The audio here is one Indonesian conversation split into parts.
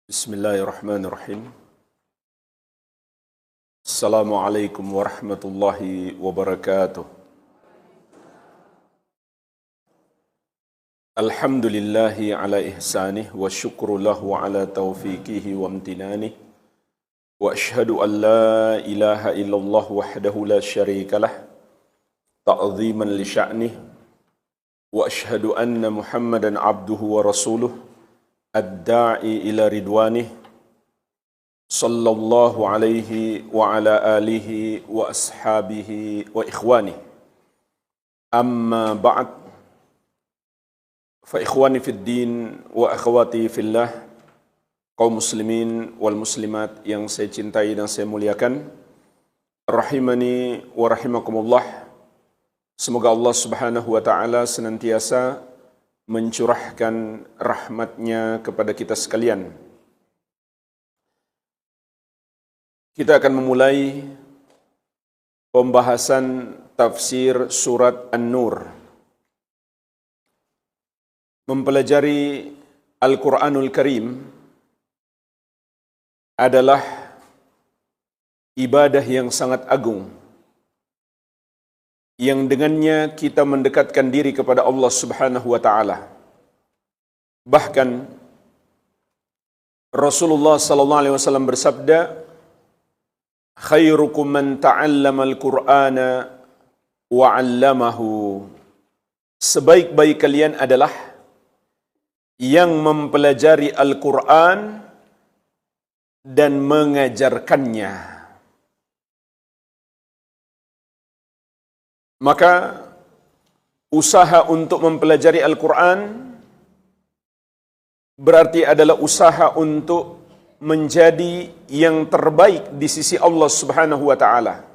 Bismillahirrahmanirrahim. Assalamualaikum warahmatullahi wabarakatuh. Alhamdulillahi ala ihsanih wa syukru lahu ala taufiqihi wa amtinanih. Wa ashhadu an la ilaha illallah wahdahu la syarika lah ta'ziman li sya'nih. Wa ashhadu anna Muhammadan abduhu wa rasuluh ad-da'i ila ridwanih sallallahu alaihi wa ala alihi wa ashabihi wa ikhwanih. Amma ba'd, fa ikhwani fid din wa akhwati fillah, kaum muslimin wal muslimat yang saya cintai dan saya muliakan, rahimani wa rahimakumullah. Semoga Allah subhanahu wa ta'ala senantiasa mencurahkan rahmatnya kepada kita sekalian. Kita akan memulai pembahasan tafsir surat An-Nur. Mempelajari Al-Quranul Karim adalah ibadah yang sangat agung, yang dengannya kita mendekatkan diri kepada Allah subhanahu wa ta'ala. Bahkan Rasulullah sallallahu alaihi wasallam bersabda, khairukum man ta'allama al-Qur'ana wa 'allamahu. Sebaik-baik kalian adalah yang mempelajari Al-Qur'an dan mengajarkannya. Maka usaha untuk mempelajari Al-Quran berarti adalah usaha untuk menjadi yang terbaik di sisi Allah subhanahu wa ta'ala.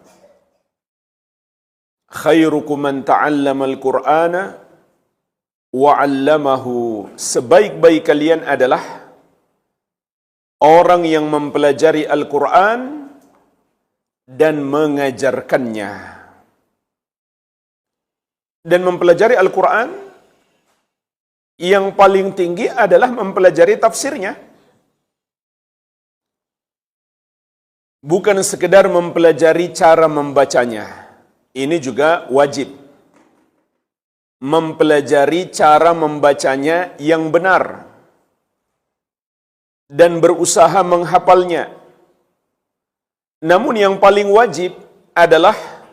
Khairukum man ta'allama al-Qur'ana wa 'allamahu. Sebaik-baik kalian adalah orang yang mempelajari Al-Quran dan mengajarkannya. Dan mempelajari Al-Quran yang paling tinggi adalah mempelajari tafsirnya. Bukan sekedar mempelajari cara membacanya. Ini juga wajib. Mempelajari cara membacanya yang benar dan berusaha menghafalnya. Namun yang paling wajib adalah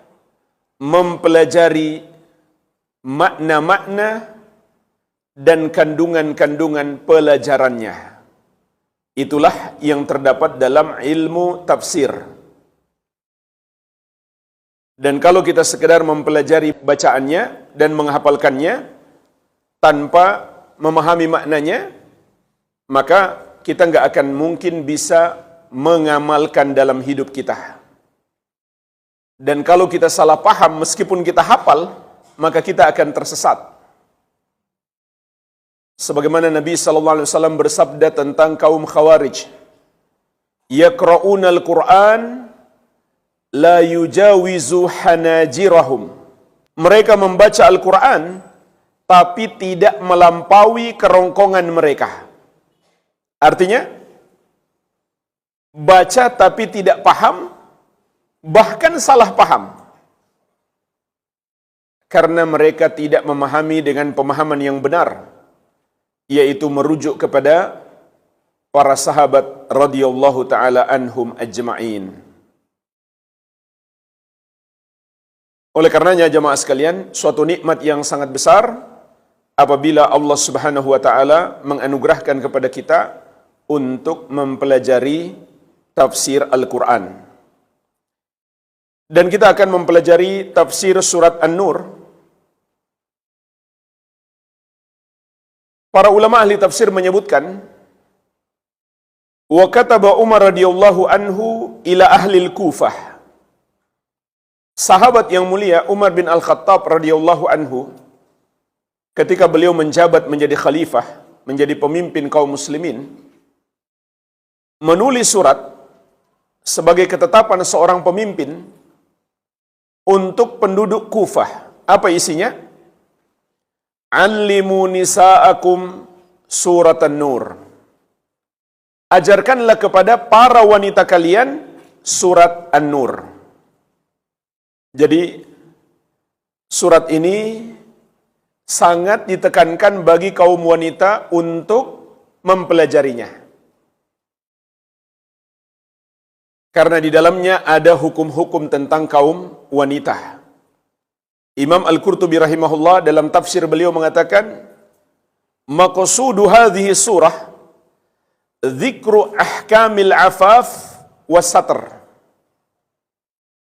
mempelajari makna-makna dan kandungan-kandungan pelajarannya. Itulah yang terdapat dalam ilmu tafsir. Dan kalau kita sekedar mempelajari bacaannya dan menghafalkannya tanpa memahami maknanya, maka kita nggak akan mungkin bisa mengamalkan dalam hidup kita. Dan kalau kita salah paham meskipun kita hafal, maka kita akan tersesat. Sebagaimana Nabi sallallahu alaihi wasallam bersabda tentang kaum Khawarij, yaqra'una al-Qur'an la yujawizu hanajirahum. Mereka membaca Al-Qur'an tapi tidak melampaui kerongkongan mereka. Artinya baca tapi tidak paham, bahkan salah paham. Karena mereka tidak memahami dengan pemahaman yang benar, yaitu merujuk kepada para sahabat radhiyallahu ta'ala anhum ajma'in. Oleh karenanya jemaah sekalian, suatu nikmat yang sangat besar apabila Allah subhanahu wa ta'ala menganugerahkan kepada kita untuk mempelajari tafsir Al-Quran. Dan kita akan mempelajari tafsir surat An-Nur. Para ulama ahli tafsir menyebutkan, wa kataba Umar radhiyallahu anhu ila ahli al-Kufah. Sahabat yang mulia Umar bin Al-Khattab radhiyallahu anhu, ketika beliau menjabat menjadi khalifah, menjadi pemimpin kaum muslimin, menulis surat sebagai ketetapan seorang pemimpin untuk penduduk Kufah. Apa isinya? Allimu nisa'akum surat An-Nur. ajarkanlah kepada para wanita kalian surat An-Nur. Jadi surat ini sangat ditekankan bagi kaum wanita untuk mempelajarinya. Karena di dalamnya ada hukum-hukum tentang kaum wanita. Imam Al-Qurtubi rahimahullah dalam tafsir beliau mengatakan, maqsudu hadhihi surah dzikru ahkamil afaf was satr.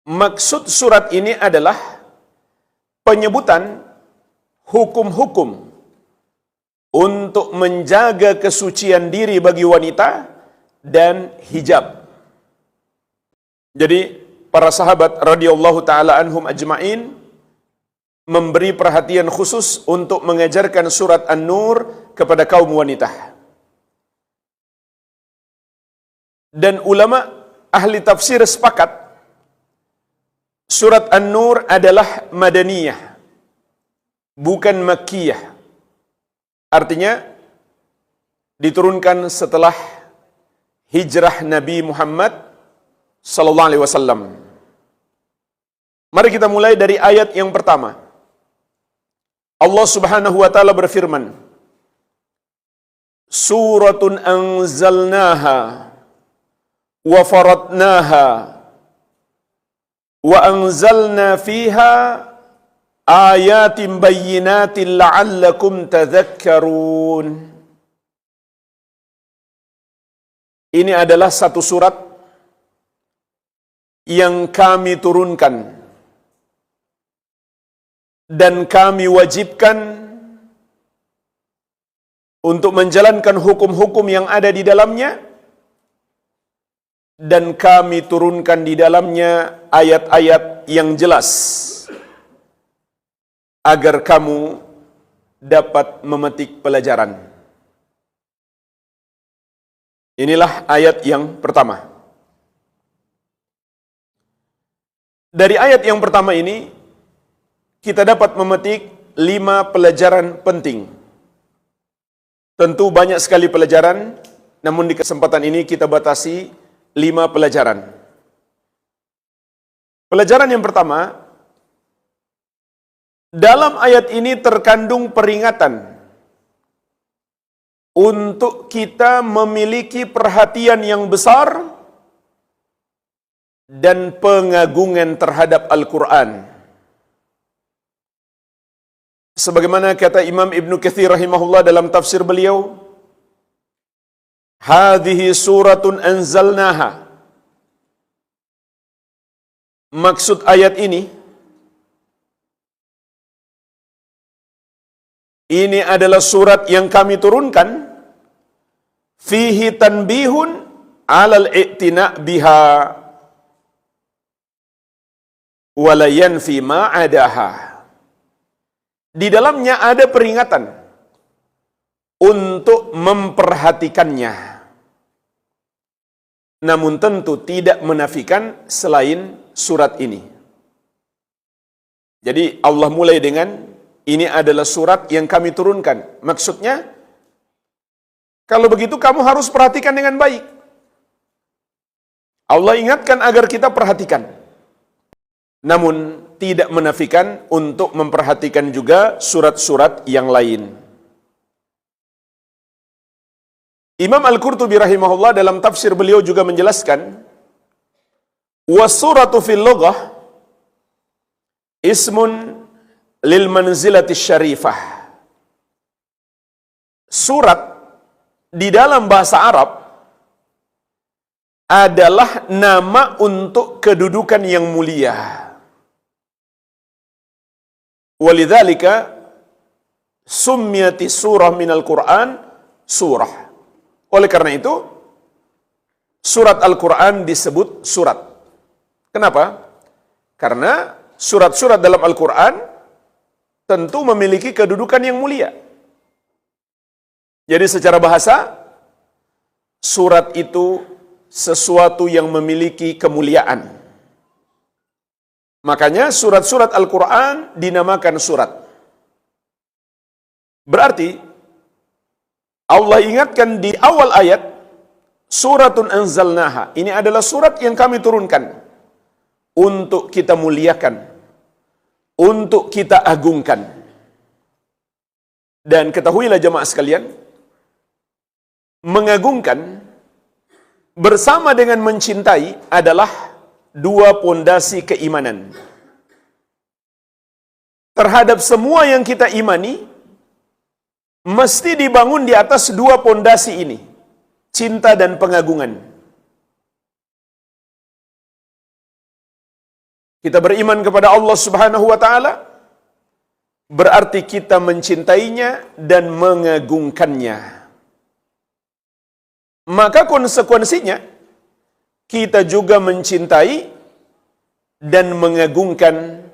Maksud surat ini adalah penyebutan hukum-hukum untuk menjaga kesucian diri bagi wanita dan hijab. Jadi para sahabat radhiyallahu taala anhum ajma'in memberi perhatian khusus untuk mengajarkan surat An-Nur kepada kaum wanita. Dan ulama ahli tafsir sepakat surat An-Nur adalah madaniyah, bukan makkiyah. Artinya diturunkan setelah hijrah Nabi Muhammad sallallahu alaihi wasallam. Mari kita mulai dari ayat yang pertama. Allah Subhanahu wa taala berfirman, Suratun anzalnaha wa faradnaha wa anzalna fiha ayatin bayyinatin la'allakum tadhakkarun. Ini adalah satu surat yang kami turunkan dan kami wajibkan untuk menjalankan hukum-hukum yang ada di dalamnya, dan kami turunkan di dalamnya ayat-ayat yang jelas agar kamu dapat memetik pelajaran. Inilah ayat yang pertama. Dari ayat yang pertama ini kita dapat memetik 5 pelajaran penting. Tentu banyak sekali pelajaran, namun di kesempatan ini kita batasi 5 pelajaran. Pelajaran yang pertama, dalam ayat ini terkandung peringatan untuk kita memiliki perhatian yang besar dan pengagungan terhadap Al-Quran. Sebagaimana kata Imam Ibn Katsir rahimahullah dalam tafsir beliau, hadhihi suratun anzalnaha. Maksud ayat ini adalah surat yang kami turunkan, fihi tanbihun alal i'tina' biha walayan fi ma'adaha. Di dalamnya ada peringatan untuk memperhatikannya, namun tentu tidak menafikan selain surat ini. Jadi Allah mulai dengan ini adalah surat yang kami turunkan. Maksudnya, kalau begitu kamu harus perhatikan dengan baik. Allah ingatkan agar kita perhatikan, namun tidak menafikan untuk memperhatikan juga surat-surat yang lain. Imam Al-Qurtubi rahimahullah dalam tafsir beliau juga menjelaskan, was-suratu fil lughah ismun lil manzilati syarifah. Surat di dalam bahasa Arab adalah nama untuk kedudukan yang mulia. Walidzalika summiyati surah minal Qur'an surah. Oleh karena itu, surat Al-Quran disebut surat. Kenapa? Karena surat-surat dalam Al-Quran tentu memiliki kedudukan yang mulia. Jadi secara bahasa, surat itu sesuatu yang memiliki kemuliaan. Makanya surat-surat Al-Quran dinamakan surat. Berarti Allah ingatkan di awal ayat, suratun anzalnaha. Ini adalah surat yang kami turunkan untuk kita muliakan, untuk kita agungkan. Dan ketahuilah jemaah sekalian, mengagungkan bersama dengan mencintai adalah dua pondasi keimanan. Terhadap semua yang kita imani, mesti dibangun di atas dua pondasi ini, cinta dan pengagungan. Kita beriman kepada Allah Subhanahu wa Ta'ala, berarti kita mencintainya dan mengagungkannya. Maka konsekuensinya, kita juga mencintai dan mengagungkan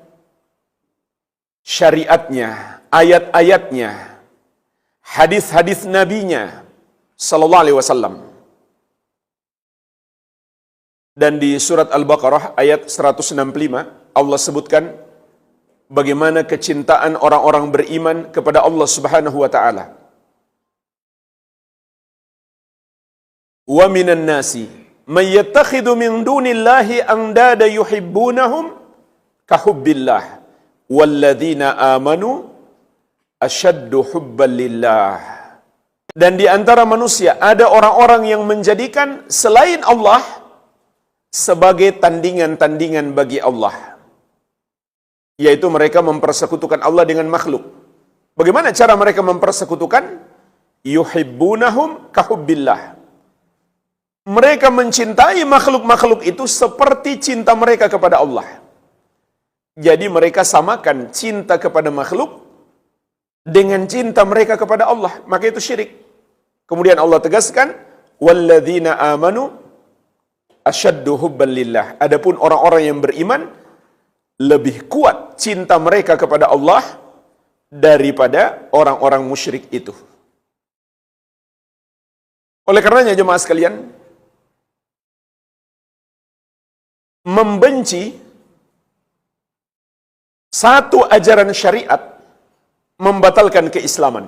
syariatnya, ayat-ayatnya, hadis-hadis nabinya sallallahu alaihi wasallam. Dan di surat Al-Baqarah ayat 165 Allah sebutkan bagaimana kecintaan orang-orang beriman kepada Allah Subhanahu wa taala. Wa minan nasi may yattakhidhu min dunillahi andada yuhibbunahum kahubbillah walladzina amanu asyaddu hubban lillah. Dan di antara manusia ada orang-orang yang menjadikan selain Allah sebagai tandingan-tandingan bagi Allah, yaitu mereka mempersekutukan Allah dengan makhluk. Bagaimana cara mereka mempersekutukan? Yuhibbunahum kahubbillah. Mereka mencintai makhluk-makhluk itu seperti cinta mereka kepada Allah. Jadi mereka samakan cinta kepada makhluk dengan cinta mereka kepada Allah, maka itu syirik. Kemudian Allah tegaskan, walladzina amanu asyaddu hubban lillah. Adapun orang-orang yang beriman lebih kuat cinta mereka kepada Allah daripada orang-orang musyrik itu. Oleh karenanya jemaah sekalian, membenci satu ajaran syariat membatalkan keislaman,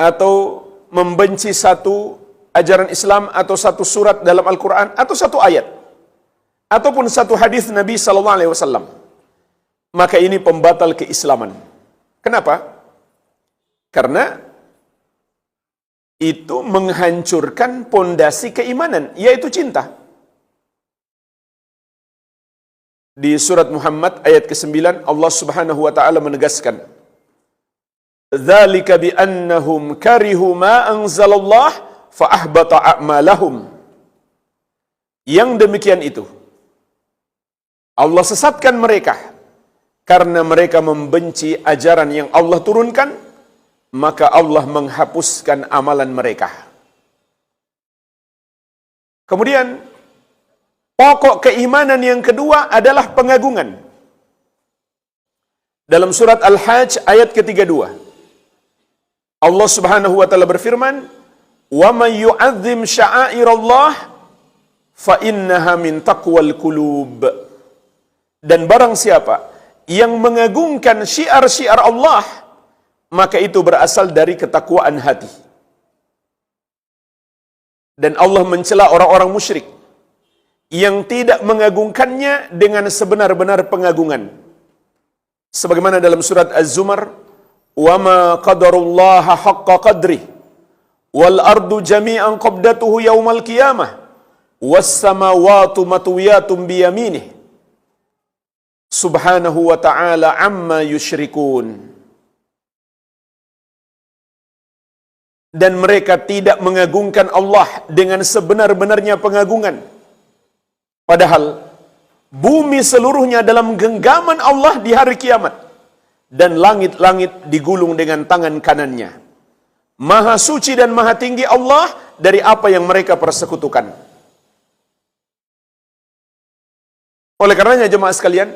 atau membenci satu ajaran Islam atau satu surat dalam Al-Quran atau satu ayat ataupun satu hadis Nabi sallallahu alaihi wasallam, maka ini pembatal keislaman. Kenapa? Karena itu menghancurkan pondasi keimanan, yaitu cinta. Di surat Muhammad ayat ke-9 Allah Subhanahu wa taala menegaskan, "Dzalika bi annahum karihu ma anzalallah fa ahbata a'malahum." Yang demikian itu Allah sesatkan mereka karena mereka membenci ajaran yang Allah turunkan, maka Allah menghapuskan amalan mereka. Kemudian pokok keimanan yang kedua adalah pengagungan. Dalam surat Al-Hajj ayat ke-32 Allah Subhanahu wa taala berfirman, "Wa may yu'azzim sya'airallah fa innaha min taqwal qulub." Dan barang siapa yang mengagungkan syiar-syiar Allah, maka itu berasal dari ketakwaan hati. Dan Allah mencela orang-orang musyrik yang tidak mengagungkannya dengan sebenar-benar pengagungan. Sebagaimana dalam surat Az-Zumar, "Wa ma qadarullaha haqqa qadrih wal ardu jami'an qabdatuhu yaumal qiyamah was samawati matwiyatun bi yaminih subhanahu wa ta'ala amma yusyrikun." Dan mereka tidak mengagungkan Allah dengan sebenar-benarnya pengagungan. Padahal bumi seluruhnya dalam genggaman Allah di hari kiamat, dan langit-langit digulung dengan tangan kanannya. Maha suci dan maha tinggi Allah dari apa yang mereka persekutukan. Oleh karenanya jemaah sekalian,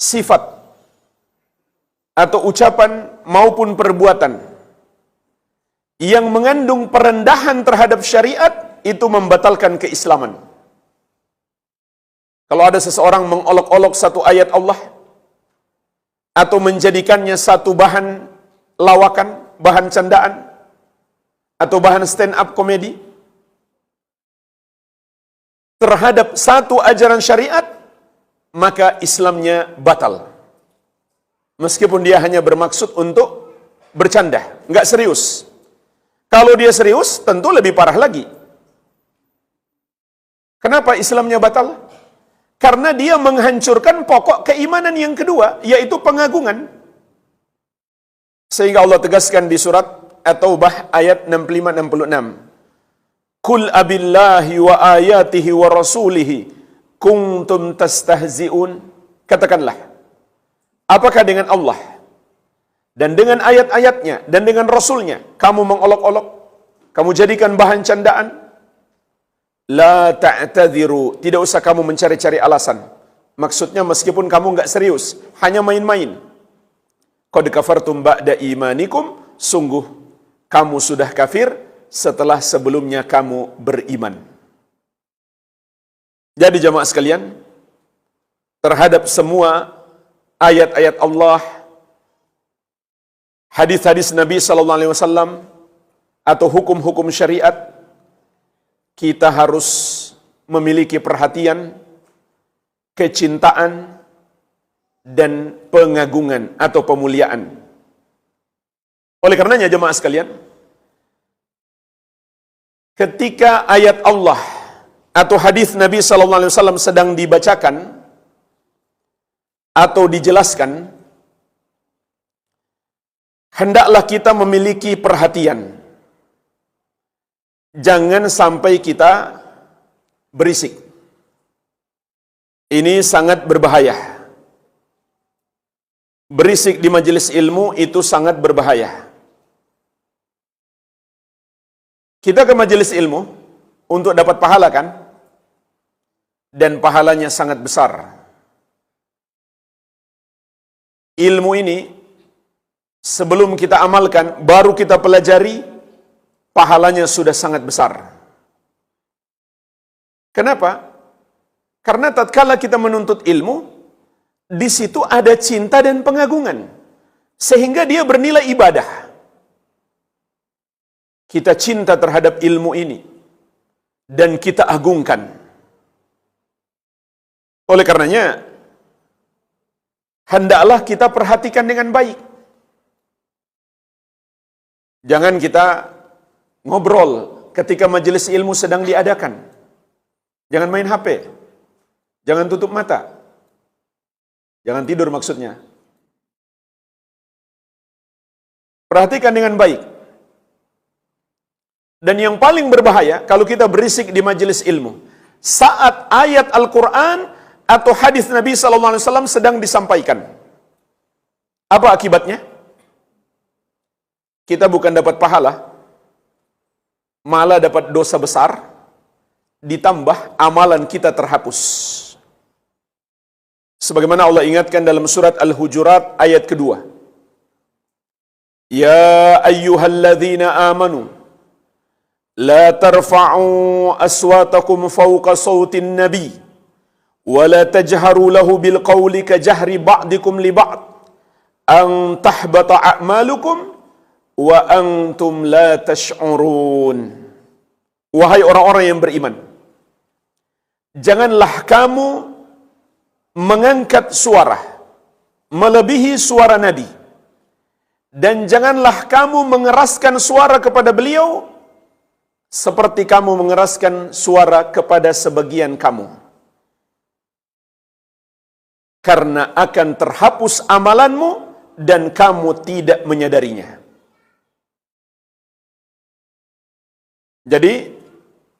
sifat atau ucapan maupun perbuatan yang mengandung perendahan terhadap syariat itu membatalkan keislaman. Kalau ada seseorang mengolok-olok satu ayat Allah atau menjadikannya satu bahan lawakan, bahan candaan, atau bahan stand up komedi terhadap satu ajaran syariat, maka Islamnya batal. Meskipun dia hanya bermaksud untuk bercanda, nggak serius. Kalau dia serius, tentu lebih parah lagi. Kenapa Islamnya batal? Karena dia menghancurkan pokok keimanan yang kedua, yaitu pengagungan. Sehingga Allah tegaskan di surat At-Taubah ayat 65-66. Qul abillahi wa ayatihi wa rasulihi kuntum tastahzi'un. Katakanlah, apakah dengan Allah dan dengan ayat-ayatnya dan dengan Rasulnya kamu mengolok-olok, kamu jadikan bahan candaan? La ta'tadhiru, tidak usah kamu mencari-cari alasan. Maksudnya meskipun kamu enggak serius, hanya main-main. Qad kafartum ba'da imanikum, sungguh kamu sudah kafir setelah sebelumnya kamu beriman. Jadi jamaah sekalian, terhadap semua ayat-ayat Allah, hadis-hadis Nabi sallallahu alaihi wasallam atau hukum-hukum syariat, kita harus memiliki perhatian, kecintaan, dan pengagungan atau pemuliaan. Oleh karenanya jemaah sekalian, ketika ayat Allah atau hadis Nabi SAW sedang dibacakan atau dijelaskan, hendaklah kita memiliki perhatian. Jangan sampai kita berisik. Ini sangat berbahaya. Berisik di majelis ilmu itu sangat berbahaya. Kita ke majelis ilmu untuk dapat pahala kan? Dan pahalanya sangat besar. Ilmu ini sebelum kita amalkan, baru kita pelajari, pahalanya sudah sangat besar. Kenapa? Karena tatkala kita menuntut ilmu, di situ ada cinta dan pengagungan, sehingga dia bernilai ibadah. Kita cinta terhadap ilmu ini dan kita agungkan. Oleh karenanya, hendaklah kita perhatikan dengan baik. Jangan kita ngobrol ketika majelis ilmu sedang diadakan. Jangan main HP. Jangan tutup mata. Jangan tidur maksudnya. Perhatikan dengan baik. Dan yang paling berbahaya kalau kita berisik di majelis ilmu, saat ayat Al-Quran atau hadis Nabi SAW sedang disampaikan. Apa akibatnya? Kita bukan dapat pahala, malah dapat dosa besar, ditambah amalan kita terhapus. Sebagaimana Allah ingatkan dalam surat Al-Hujurat ayat kedua. Ya ayyuhalladzina amanu la tarfa'u aswatakum fawqa sawtin nabi wa la tajharu lahu bil qawli ka jahri ba'dikum li ba'd an tahbata a'malukum wa antum la tash'urun. Wahai orang-orang yang beriman, janganlah kamu mengangkat suara melebihi suara Nabi, dan janganlah kamu mengeraskan suara kepada beliau seperti kamu mengeraskan suara kepada sebagian kamu, karena akan terhapus amalanmu dan kamu tidak menyadarinya. Jadi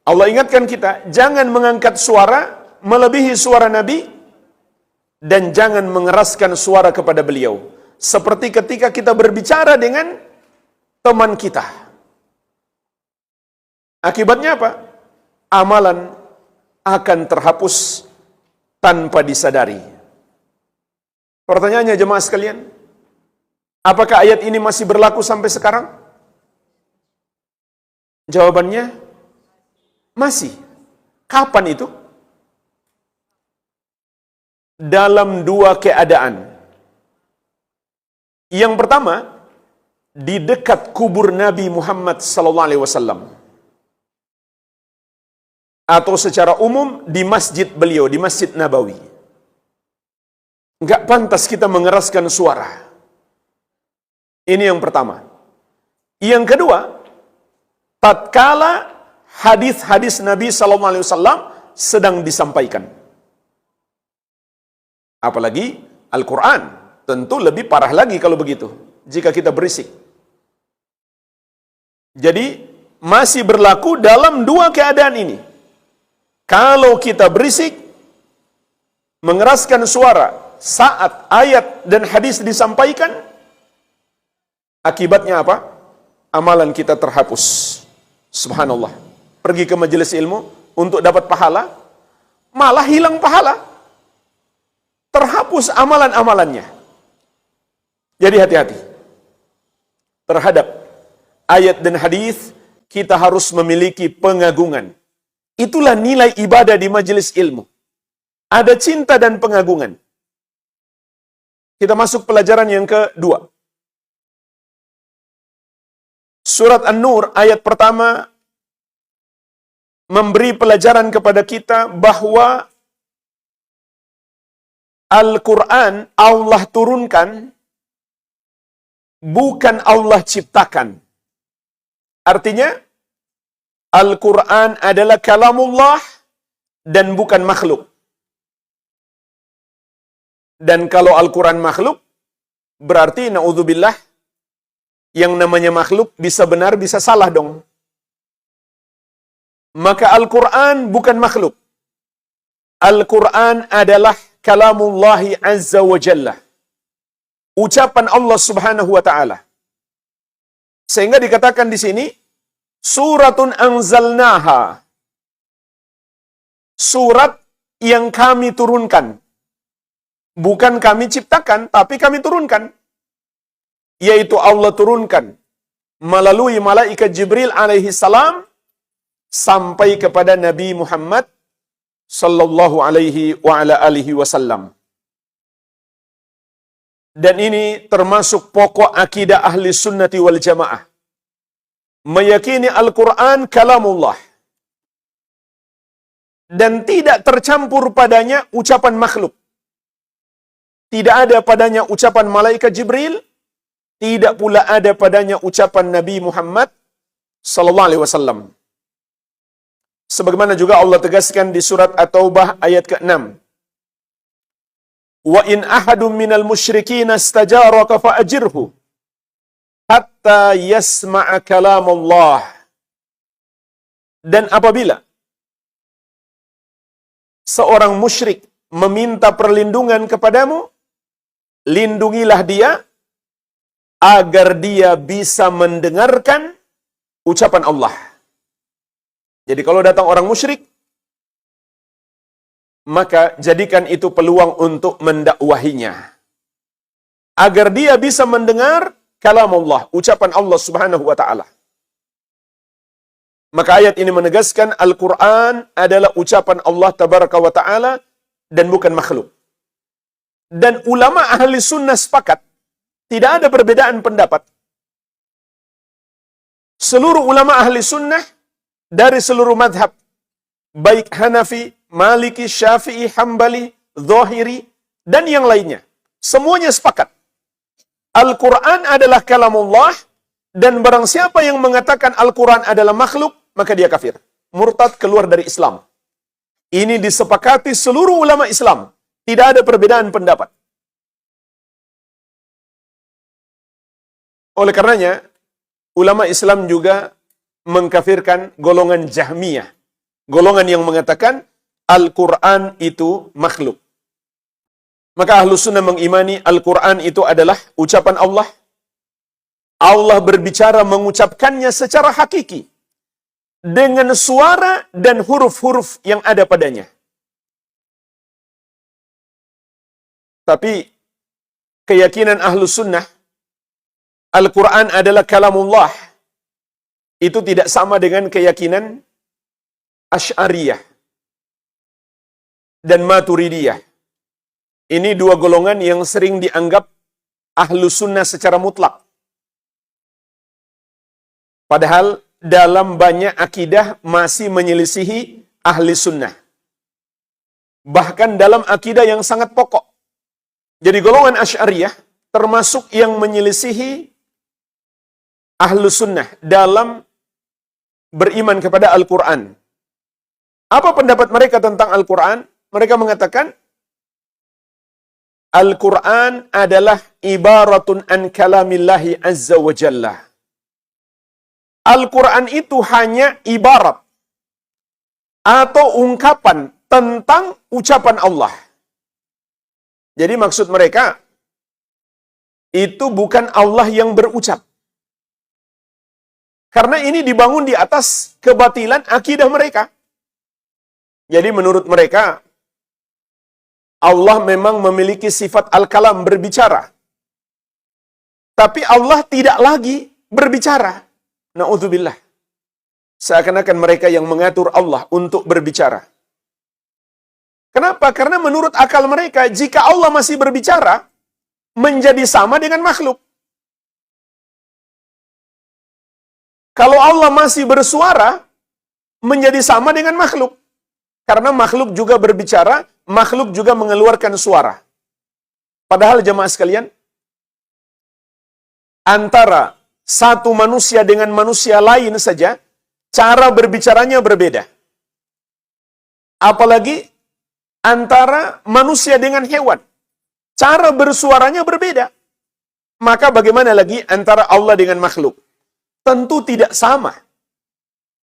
Allah ingatkan kita, jangan mengangkat suara melebihi suara Nabi, dan jangan mengeraskan suara kepada beliau seperti ketika kita berbicara dengan teman kita. Akibatnya apa? Amalan akan terhapus tanpa disadari. Pertanyaannya jemaah sekalian, apakah ayat ini masih berlaku sampai sekarang? Jawabannya masih. Kapan itu? Dalam dua keadaan. Yang pertama, di dekat kubur Nabi Muhammad sallallahu alaihi wasallam. Atau secara umum di masjid beliau, di Masjid Nabawi. Enggak pantas kita mengeraskan suara. Ini yang pertama. Yang kedua, tatkala hadis-hadis Nabi sallallahu alaihi wasallam sedang disampaikan. Apalagi Al-Quran, tentu lebih parah lagi kalau begitu, jika kita berisik. Jadi, masih berlaku dalam dua keadaan ini. Kalau kita berisik, mengeraskan suara saat ayat dan hadis disampaikan, akibatnya apa? Amalan kita terhapus. Subhanallah. Pergi ke majelis ilmu untuk dapat pahala, malah hilang pahala. Terhapus amalan-amalannya. Jadi hati-hati. Terhadap ayat dan hadis, kita harus memiliki pengagungan. Itulah nilai ibadah di majelis ilmu. Ada cinta dan pengagungan. Kita masuk pelajaran yang kedua. Surat An-Nur ayat pertama memberi pelajaran kepada kita bahwa Al-Quran Allah turunkan, bukan Allah ciptakan. Artinya, Al-Quran adalah kalamullah dan bukan makhluk. Dan kalau Al-Quran makhluk, berarti na'udzubillah, yang namanya makhluk bisa benar, bisa salah dong. Maka Al-Quran bukan makhluk. Al-Quran adalah kalamullahi azza wa jalla. Ucapan Allah subhanahu wa ta'ala. Sehingga dikatakan di sini, suratun anzalnaha. Surat yang kami turunkan. Bukan kami ciptakan, tapi kami turunkan. Yaitu Allah turunkan melalui malaikat Jibril alaihi salam sampai kepada Nabi Muhammad sallallahu alaihi wa ala alihi wasallam. Dan ini termasuk pokok akidah ahli sunnati wal jamaah. Meyakini Al-Quran kalamullah. Dan tidak tercampur padanya ucapan makhluk. Tidak ada padanya ucapan malaikat Jibril. Tidak pula ada padanya ucapan Nabi Muhammad sallallahu alaihi wasallam. Sebagaimana juga Allah tegaskan di surat At-Taubah ayat ke-6. Wa in ahadun minal musyrikin istajaraka fa'ajirhu hatta yasma'a kalam Allah. Dan apabila seorang musyrik meminta perlindungan kepadamu, lindungilah dia agar dia bisa mendengarkan ucapan Allah. Jadi kalau datang orang musyrik, maka jadikan itu peluang untuk mendakwahinya. Agar dia bisa mendengar kalam Allah, ucapan Allah subhanahu wa ta'ala. Maka ayat ini menegaskan Al-Quran adalah ucapan Allah tabaraka wa ta'ala dan bukan makhluk. Dan ulama ahli sunnah sepakat, tidak ada perbedaan pendapat. Seluruh ulama ahli sunnah dari seluruh madhab, baik Hanafi, Maliki, Syafi'i, Hambali, Zahiri, dan yang lainnya. Semuanya sepakat. Al-Quran adalah kalamullah, dan barang siapa yang mengatakan Al-Quran adalah makhluk, maka dia kafir. Murtad, keluar dari Islam. Ini disepakati seluruh ulama Islam. Tidak ada perbedaan pendapat. Oleh karenanya, ulama Islam juga mengkafirkan golongan Jahmiyah. Golongan yang mengatakan Al-Quran itu makhluk. Maka Ahlus Sunnah mengimani Al-Quran itu adalah ucapan Allah. Allah berbicara mengucapkannya secara hakiki. Dengan suara dan huruf-huruf yang ada padanya. Tapi keyakinan Ahlus Sunnah, Al-Quran adalah kalamullah, itu tidak sama dengan keyakinan Asy'ariyah dan Maturidiyah. Ini dua golongan yang sering dianggap Ahlus Sunnah secara mutlak. Padahal dalam banyak akidah masih menyelisihi ahli sunnah. Bahkan dalam akidah yang sangat pokok. Jadi golongan Asy'ariyah termasuk yang menyelisihi ahlu sunnah dalam beriman kepada Al-Quran. Apa pendapat mereka tentang Al-Quran? Mereka mengatakan, Al-Quran adalah ibaratun an kalamillahi azza wa jalla. Al-Quran itu hanya ibarat atau ungkapan tentang ucapan Allah. Jadi maksud mereka, itu bukan Allah yang berucap. Karena ini dibangun di atas kebatilan akidah mereka. Jadi menurut mereka, Allah memang memiliki sifat al-kalam, berbicara. Tapi Allah tidak lagi berbicara. Na'udzubillah. Seakan-akan mereka yang mengatur Allah untuk berbicara. Kenapa? Karena menurut akal mereka, jika Allah masih berbicara, menjadi sama dengan makhluk. Kalau Allah masih bersuara, menjadi sama dengan makhluk. Karena makhluk juga berbicara, makhluk juga mengeluarkan suara. Padahal jemaah sekalian, antara satu manusia dengan manusia lain saja, cara berbicaranya berbeda. Apalagi antara manusia dengan hewan. Cara bersuaranya berbeda. Maka bagaimana lagi antara Allah dengan makhluk? Tentu tidak sama.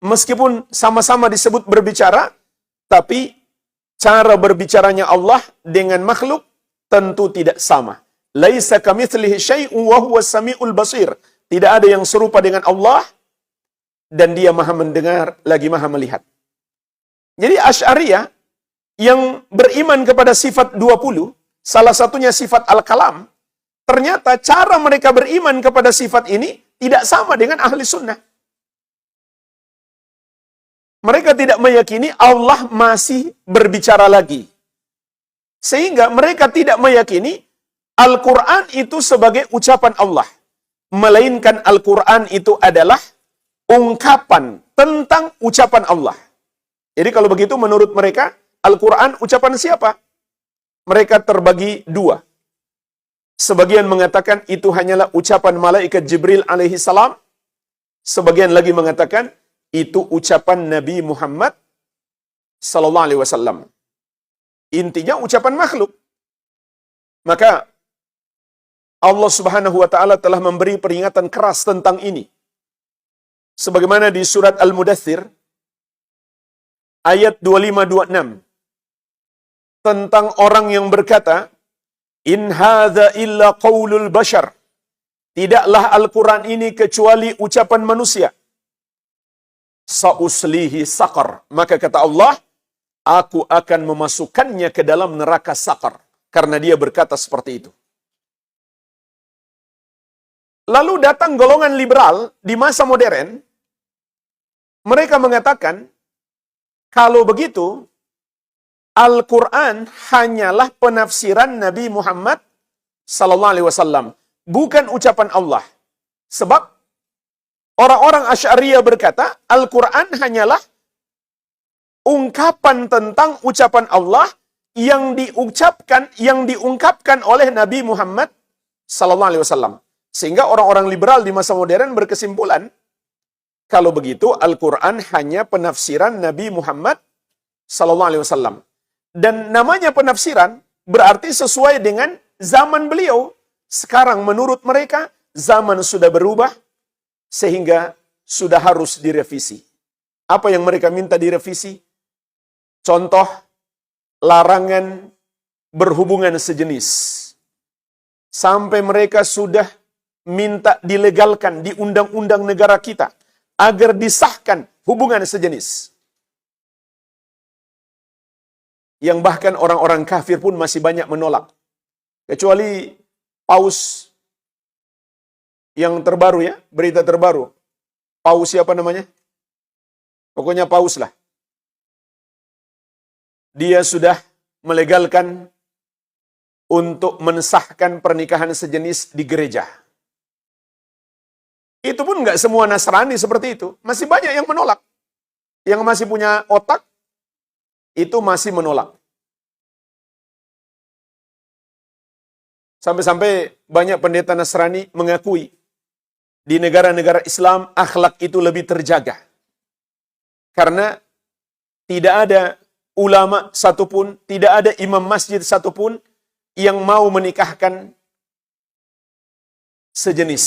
Meskipun sama-sama disebut berbicara, tapi cara berbicaranya Allah dengan makhluk tentu tidak sama. Laisa kamitslihi syai'un wa huwas samiul basir. Tidak ada yang serupa dengan Allah dan Dia Maha mendengar lagi Maha melihat. Jadi Asy'ariyah yang beriman kepada sifat 20, salah satunya sifat al-kalam, ternyata cara mereka beriman kepada sifat ini tidak sama dengan ahli sunnah. Mereka tidak meyakini Allah masih berbicara lagi. Sehingga mereka tidak meyakini Al-Quran itu sebagai ucapan Allah. Melainkan Al-Quran itu adalah ungkapan tentang ucapan Allah. Jadi kalau begitu menurut mereka, Al-Quran ucapan siapa? Mereka terbagi dua. Sebagian mengatakan itu hanyalah ucapan malaikat Jibril alaihi salam. Sebagian lagi mengatakan itu ucapan Nabi Muhammad sallallahu alaihi wasallam. Intinya ucapan makhluk. Maka Allah Subhanahu wa taala telah memberi peringatan keras tentang ini. Sebagaimana di surat Al-Mudaththir ayat 25-26 tentang orang yang berkata, "In hadza illa qaulul bashar." Tidaklah Al-Quran ini kecuali ucapan manusia. Sa'uslihi saqar. Maka kata Allah, aku akan memasukkannya ke dalam neraka saqar. Karena dia berkata seperti itu. Lalu datang golongan liberal di masa modern. Mereka mengatakan, kalau begitu, Al-Quran hanyalah penafsiran Nabi Muhammad sallallahu alaihi wasallam, bukan ucapan Allah. Sebab orang-orang Asy'ariyah berkata, Al-Quran hanyalah ungkapan tentang ucapan Allah yang diungkapkan oleh Nabi Muhammad sallallahu alaihi wasallam. Sehingga orang-orang liberal di masa modern berkesimpulan, kalau begitu Al-Quran hanya penafsiran Nabi Muhammad sallallahu alaihi wasallam. Dan namanya penafsiran berarti sesuai dengan zaman beliau. Sekarang menurut mereka zaman sudah berubah sehingga sudah harus direvisi. Apa yang mereka minta direvisi? Contoh, larangan berhubungan sejenis. Sampai mereka sudah minta dilegalkan di undang-undang negara kita agar disahkan hubungan sejenis. Yang bahkan orang-orang kafir pun masih banyak menolak. Kecuali Paus yang terbaru ya, berita terbaru. Paus siapa namanya? Pokoknya Paus lah. Dia sudah melegalkan untuk mensahkan pernikahan sejenis di gereja. Itu pun nggak semua Nasrani seperti itu. Masih banyak yang menolak. Yang masih punya otak, itu masih menolak. Sampai-sampai banyak pendeta Nasrani mengakui di negara-negara Islam akhlak itu lebih terjaga. Karena tidak ada ulama satupun, tidak ada imam masjid satupun yang mau menikahkan sejenis.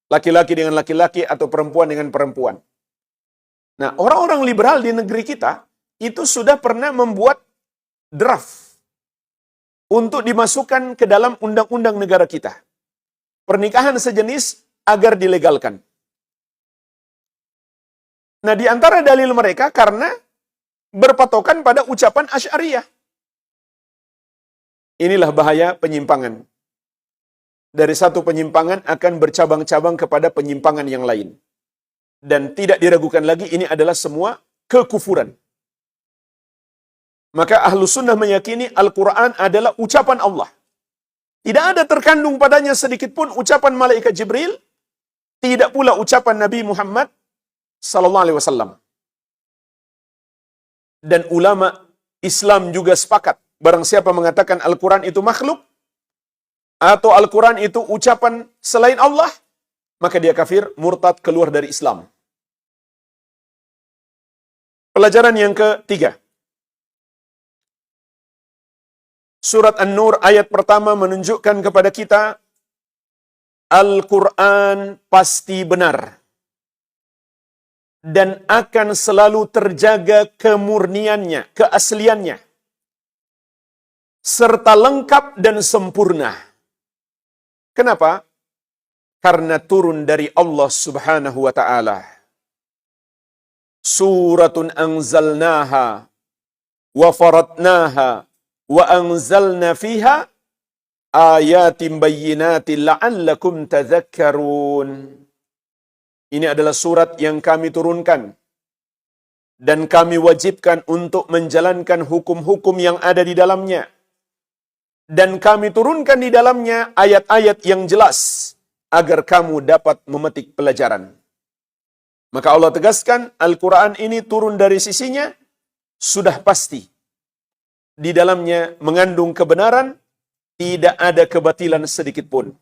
Laki-laki dengan laki-laki atau perempuan dengan perempuan. Nah, orang-orang liberal di negeri kita itu sudah pernah membuat draft untuk dimasukkan ke dalam undang-undang negara kita. Pernikahan sejenis agar dilegalkan. Nah, di antara dalil mereka karena berpatokan pada ucapan Asy'ariyah. Inilah bahaya penyimpangan. Dari satu penyimpangan akan bercabang-cabang kepada penyimpangan yang lain. Dan tidak diragukan lagi ini adalah semua kekufuran. Maka ahlu sunnah meyakini Al-Quran adalah ucapan Allah. Tidak ada terkandung padanya sedikit pun ucapan malaikat Jibril, tidak pula ucapan Nabi Muhammad sallallahu alaihi wasallam. Dan ulama Islam juga sepakat, barang siapa mengatakan Al-Quran itu makhluk, atau Al-Quran itu ucapan selain Allah, maka dia kafir, murtad, keluar dari Islam. Pelajaran yang ketiga. Surat An-Nur ayat pertama menunjukkan kepada kita Al-Quran pasti benar. Dan akan selalu terjaga kemurniannya, keasliannya. Serta lengkap dan sempurna. Kenapa? Karena turun dari Allah Subhanahu wa ta'ala. Suratun anzalnaha wa faradnaha wa anzalna fiha ayatin bayyinatin la'allakum tadhakkarun. Ini adalah surat yang kami turunkan dan kami wajibkan untuk menjalankan hukum-hukum yang ada di dalamnya. Dan kami turunkan di dalamnya ayat-ayat yang jelas agar kamu dapat memetik pelajaran. Maka Allah tegaskan Al-Quran ini turun dari sisinya sudah pasti. Di dalamnya mengandung kebenaran, tidak ada kebatilan sedikit pun.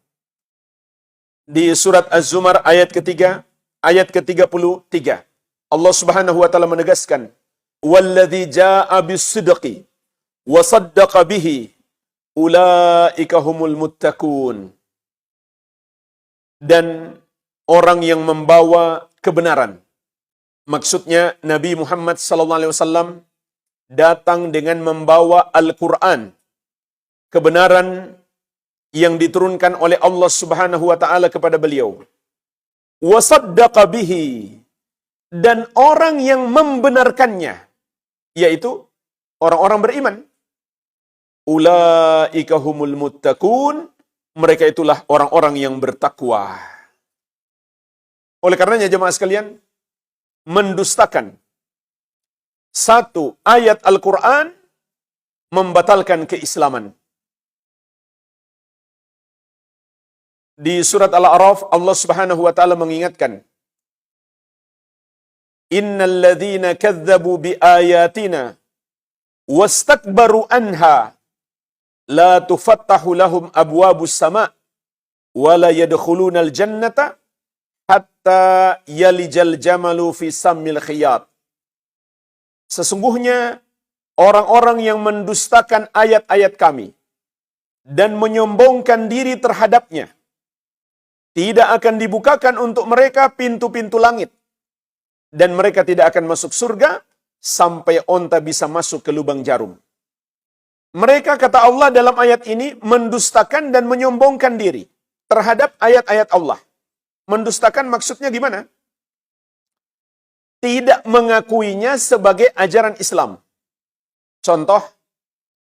Di surat Az-Zumar ayat ketiga, ayat ke-33, Allah Subhanahu wa taala menegaskan, "Walladzi jaa'a bis-sidqi wa saddaqa bihi, ulaika humul muttaqun." Dan orang yang membawa kebenaran. Maksudnya Nabi Muhammad SAW datang dengan membawa Al-Quran. Kebenaran yang diturunkan oleh Allah Subhanahu wa ta'ala kepada beliau. Wasaddaqa bihi. Dan orang yang membenarkannya. Yaitu orang-orang beriman. Ulaika humul muttaqun. Mereka itulah orang-orang yang bertakwa. Oleh karenanya jemaah sekalian, mendustakan satu ayat Al-Quran membatalkan keislaman. Di surat Al-A'raf Allah Subhanahu wa taala mengingatkan, "Innal ladzina kadzdzabu biayatina wastakbaru anha la tufattahu lahum abwabus sama' wa la yadkhulunal jannata hatta yalijal jamalu fi sammil khiyat." Sesungguhnya orang-orang yang mendustakan ayat-ayat kami dan menyombongkan diri terhadapnya, tidak akan dibukakan untuk mereka pintu-pintu langit. Dan mereka tidak akan masuk surga sampai onta bisa masuk ke lubang jarum. Mereka, kata Allah dalam ayat ini, mendustakan dan menyombongkan diri terhadap ayat-ayat Allah. Mendustakan maksudnya gimana? Tidak mengakuinya sebagai ajaran Islam. Contoh,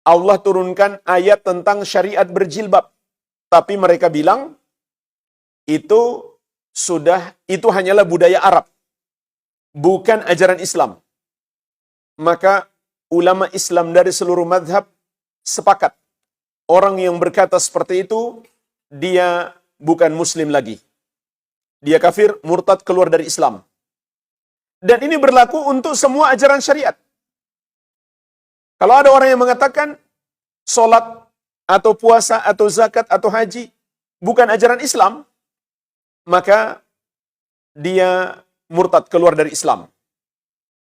Allah turunkan ayat tentang syariat berjilbab. Tapi mereka bilang, itu hanyalah budaya Arab. Bukan ajaran Islam. Maka ulama Islam dari seluruh mazhab sepakat. Orang yang berkata seperti itu, dia bukan muslim lagi. Dia kafir, murtad, keluar dari Islam. Dan ini berlaku untuk semua ajaran syariat. Kalau ada orang yang mengatakan sholat atau puasa atau zakat atau haji bukan ajaran Islam, maka dia murtad, keluar dari Islam.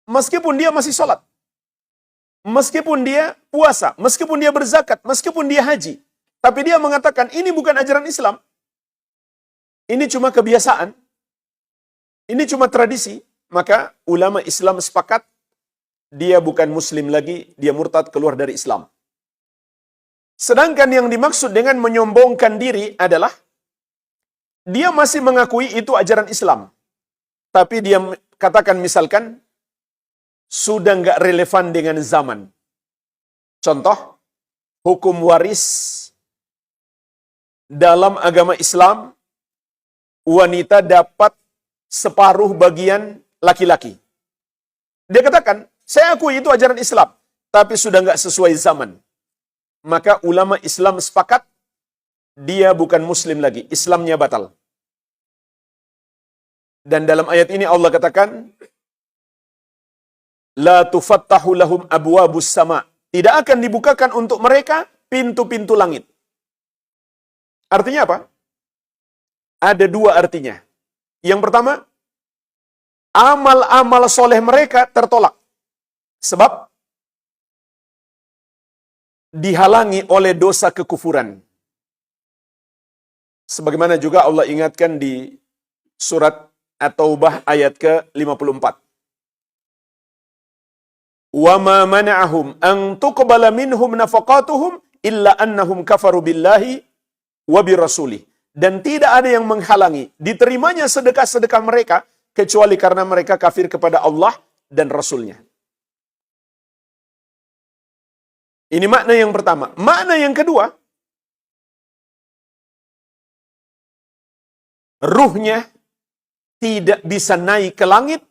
Meskipun dia masih sholat, meskipun dia puasa, meskipun dia berzakat, meskipun dia haji, tapi dia mengatakan ini bukan ajaran Islam, ini cuma kebiasaan, ini cuma tradisi, maka ulama Islam sepakat dia bukan muslim lagi, dia murtad, keluar dari Islam. Sedangkan yang dimaksud dengan menyombongkan diri adalah dia masih mengakui itu ajaran Islam, tapi dia katakan misalkan sudah nggak relevan dengan zaman. Contoh, hukum waris dalam agama Islam, wanita dapat separuh bagian laki-laki. Dia katakan, saya akui itu ajaran Islam, tapi sudah nggak sesuai zaman. Maka ulama Islam sepakat, dia bukan muslim lagi, Islamnya batal. Dan dalam ayat ini Allah katakan, La tufattahu lahum abwabus sama. Tidak akan dibukakan untuk mereka pintu-pintu langit. Artinya apa? Ada dua artinya. Yang pertama, amal-amal soleh mereka tertolak. Sebab dihalangi oleh dosa kekufuran. Sebagaimana juga Allah ingatkan di surat At-Taubah ayat ke-54. Wa ma mana'ahum an tuqbala minhum nafaqatuhum illa annahum kafaru billahi wa birasulih. Dan tidak ada yang menghalangi diterimanya sedekah-sedekah mereka kecuali karena mereka kafir kepada Allah dan Rasulnya. Ini makna yang pertama. Makna yang kedua, ruhnya tidak bisa naik ke langit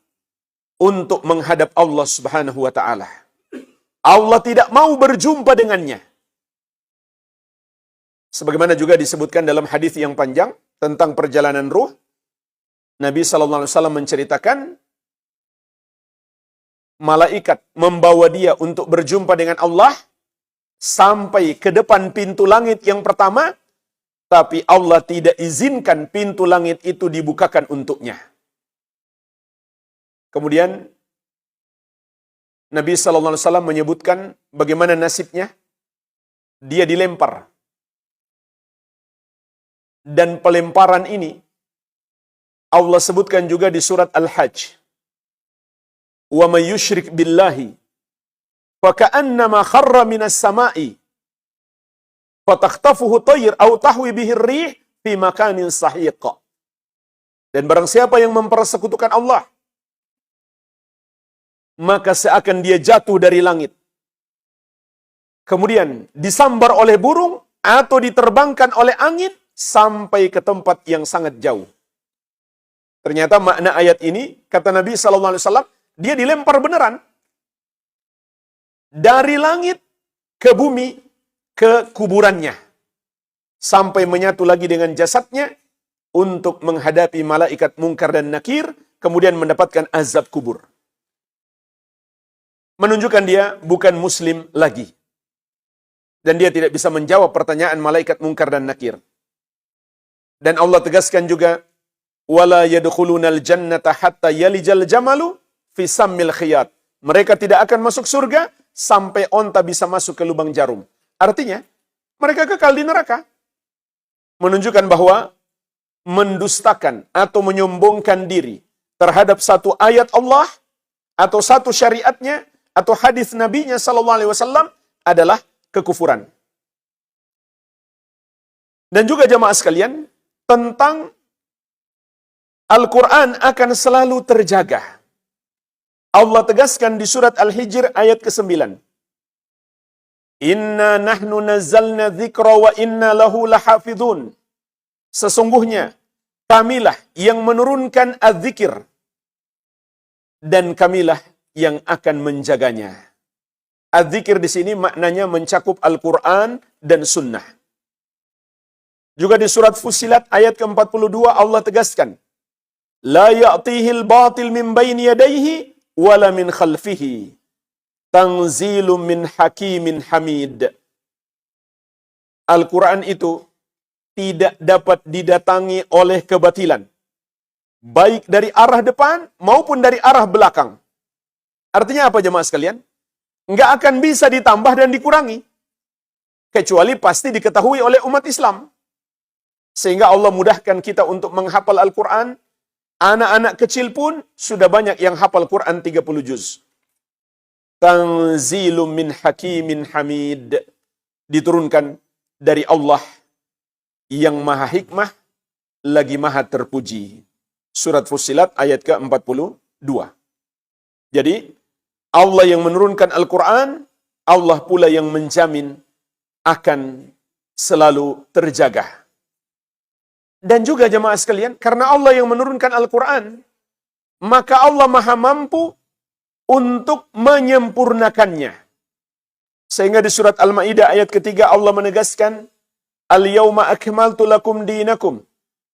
untuk menghadap Allah Subhanahu wa ta'ala. Allah tidak mau berjumpa dengannya. Sebagaimana juga disebutkan dalam hadis yang panjang tentang perjalanan ruh, Nabi SAW menceritakan, malaikat membawa dia untuk berjumpa dengan Allah sampai ke depan pintu langit yang pertama, tapi Allah tidak izinkan pintu langit itu dibukakan untuknya. Kemudian Nabi SAW menyebutkan bagaimana nasibnya. Dia dilempar. Dan pelemparan ini Allah sebutkan juga di surat Al-Hajj. Wa may yusyrik billahi faka'annama kharra minas sama'i fatakhtafuhu tayr aw tahwi bihi ar-rih fi makanin sahiq. Dan barang siapa yang mempersekutukan Allah, maka seakan dia jatuh dari langit, kemudian disambar oleh burung atau diterbangkan oleh angin sampai ke tempat yang sangat jauh. Ternyata makna ayat ini, kata Nabi SAW, dia dilempar beneran dari langit ke bumi, ke kuburannya, sampai menyatu lagi dengan jasadnya untuk menghadapi malaikat Munkar dan Nakir, kemudian mendapatkan azab kubur. Menunjukkan dia bukan muslim lagi. Dan dia tidak bisa menjawab pertanyaan malaikat Munkar dan Nakir. Dan Allah tegaskan juga, wala yadkhulunal jannata hatta yalijal jamalu fi sammil khiyat. Mereka tidak akan masuk surga sampai onta bisa masuk ke lubang jarum. Artinya, mereka kekal di neraka. Menunjukkan bahwa mendustakan atau menyombongkan diri terhadap satu ayat Allah atau satu syariatnya atau hadis nabinya SAW adalah kekufuran. Dan juga jamaah sekalian, tentang Al-Quran akan selalu terjaga. Allah tegaskan di surat Al-Hijr ayat ke-9. Inna nahnu nazzalna dzikra wa inna lahu lahafidhun. Sesungguhnya kamilah yang menurunkan az-zikir dan kamilah yang akan menjaganya. Az-zikir di sini maknanya mencakup Al-Quran dan Sunnah. Juga di surat Fussilat ayat ke-42 Allah tegaskan, la ya'tihil batil min baini yadayhi wala min khalfihi tanzilum min hakimin hamid. Al-Quran itu tidak dapat didatangi oleh kebatilan, baik dari arah depan maupun dari arah belakang. Artinya apa jemaah sekalian? Nggak akan bisa ditambah dan dikurangi, kecuali pasti diketahui oleh umat Islam. Sehingga Allah mudahkan kita untuk menghafal Al-Quran. Anak-anak kecil pun sudah banyak yang hafal Quran 30 juz. Tanzilum min hakimin hamid. Diturunkan dari Allah yang maha hikmah, lagi maha terpuji. Surat Fussilat ayat ke-42. Jadi, Allah yang menurunkan Al-Quran, Allah pula yang menjamin akan selalu terjaga. Dan juga jemaah sekalian, karena Allah yang menurunkan Al-Quran, maka Allah maha mampu untuk menyempurnakannya. Sehingga di surat Al-Ma'idah ayat ketiga Allah menegaskan, Al-yawma akmaltu lakum dinakum,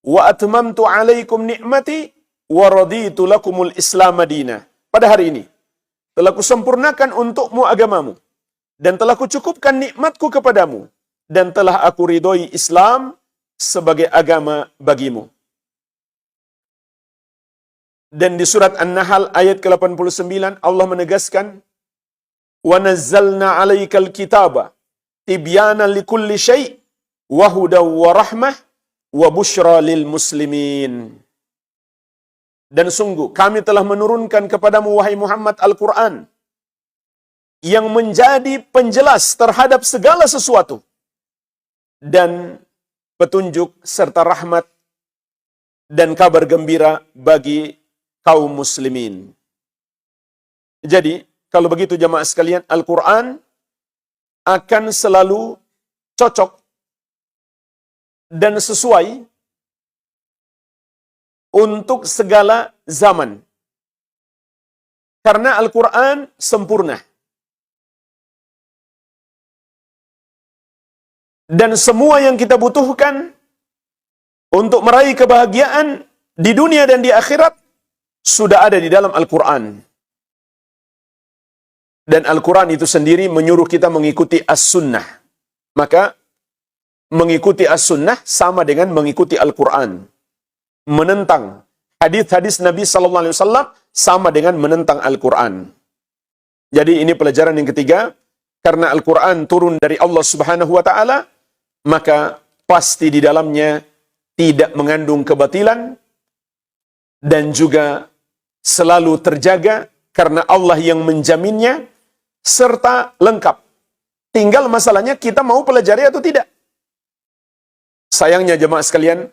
wa atmamtu alaikum ni'mati, wa raditu lakumul islam dina. Pada hari ini, telah kusempurnakan untukmu agamamu, dan telah kucukupkan nikmatku kepadamu, dan telah aku ridhoi Islam sebagai agama bagimu. Dan di surat An-Nahl ayat ke-89 Allah menegaskan, wa nazzalna 'alaikal kitaba tibyanan likulli syai' wa hudaw wa rahmah wa busyra lil muslimin. Dan sungguh kami telah menurunkan kepadamu wahai Muhammad Al-Quran yang menjadi penjelas terhadap segala sesuatu dan petunjuk serta rahmat dan kabar gembira bagi kaum muslimin. Jadi, kalau begitu jamaah sekalian, Al-Quran akan selalu cocok dan sesuai untuk segala zaman. Karena Al-Quran sempurna. Dan semua yang kita butuhkan untuk meraih kebahagiaan di dunia dan di akhirat sudah ada di dalam Al-Quran. Dan Al-Quran itu sendiri menyuruh kita mengikuti As-Sunnah. Maka mengikuti As-Sunnah sama dengan mengikuti Al-Quran. Menentang hadis-hadis Nabi SAW sama dengan menentang Al-Quran. Jadi ini pelajaran yang ketiga. Karena Al-Quran turun dari Allah Subhanahu wa Ta'ala, maka pasti di dalamnya tidak mengandung kebatilan dan juga selalu terjaga karena Allah yang menjaminnya serta lengkap. Tinggal masalahnya kita mau pelajari atau tidak. Sayangnya jemaah sekalian,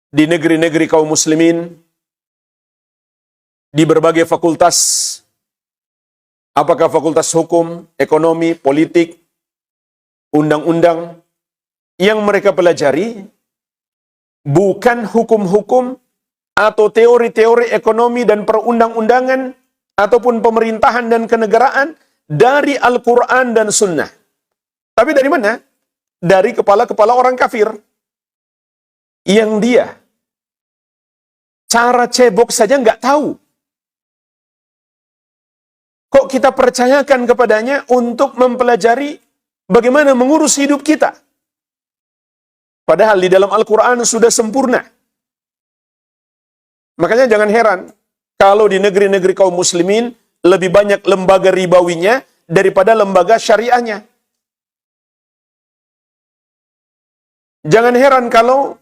di negeri-negeri kaum muslimin, di berbagai fakultas, apakah fakultas hukum, ekonomi, politik, undang-undang, yang mereka pelajari bukan hukum-hukum atau teori-teori ekonomi dan perundang-undangan ataupun pemerintahan dan kenegaraan dari Al-Quran dan Sunnah. Tapi dari mana? Dari kepala-kepala orang kafir. Yang dia cara cebok saja nggak tahu. Kok kita percayakan kepadanya untuk mempelajari bagaimana mengurus hidup kita? Padahal di dalam Al-Quran sudah sempurna. Makanya jangan heran kalau di negeri-negeri kaum muslimin lebih banyak lembaga ribawinya daripada lembaga syariahnya. Jangan heran kalau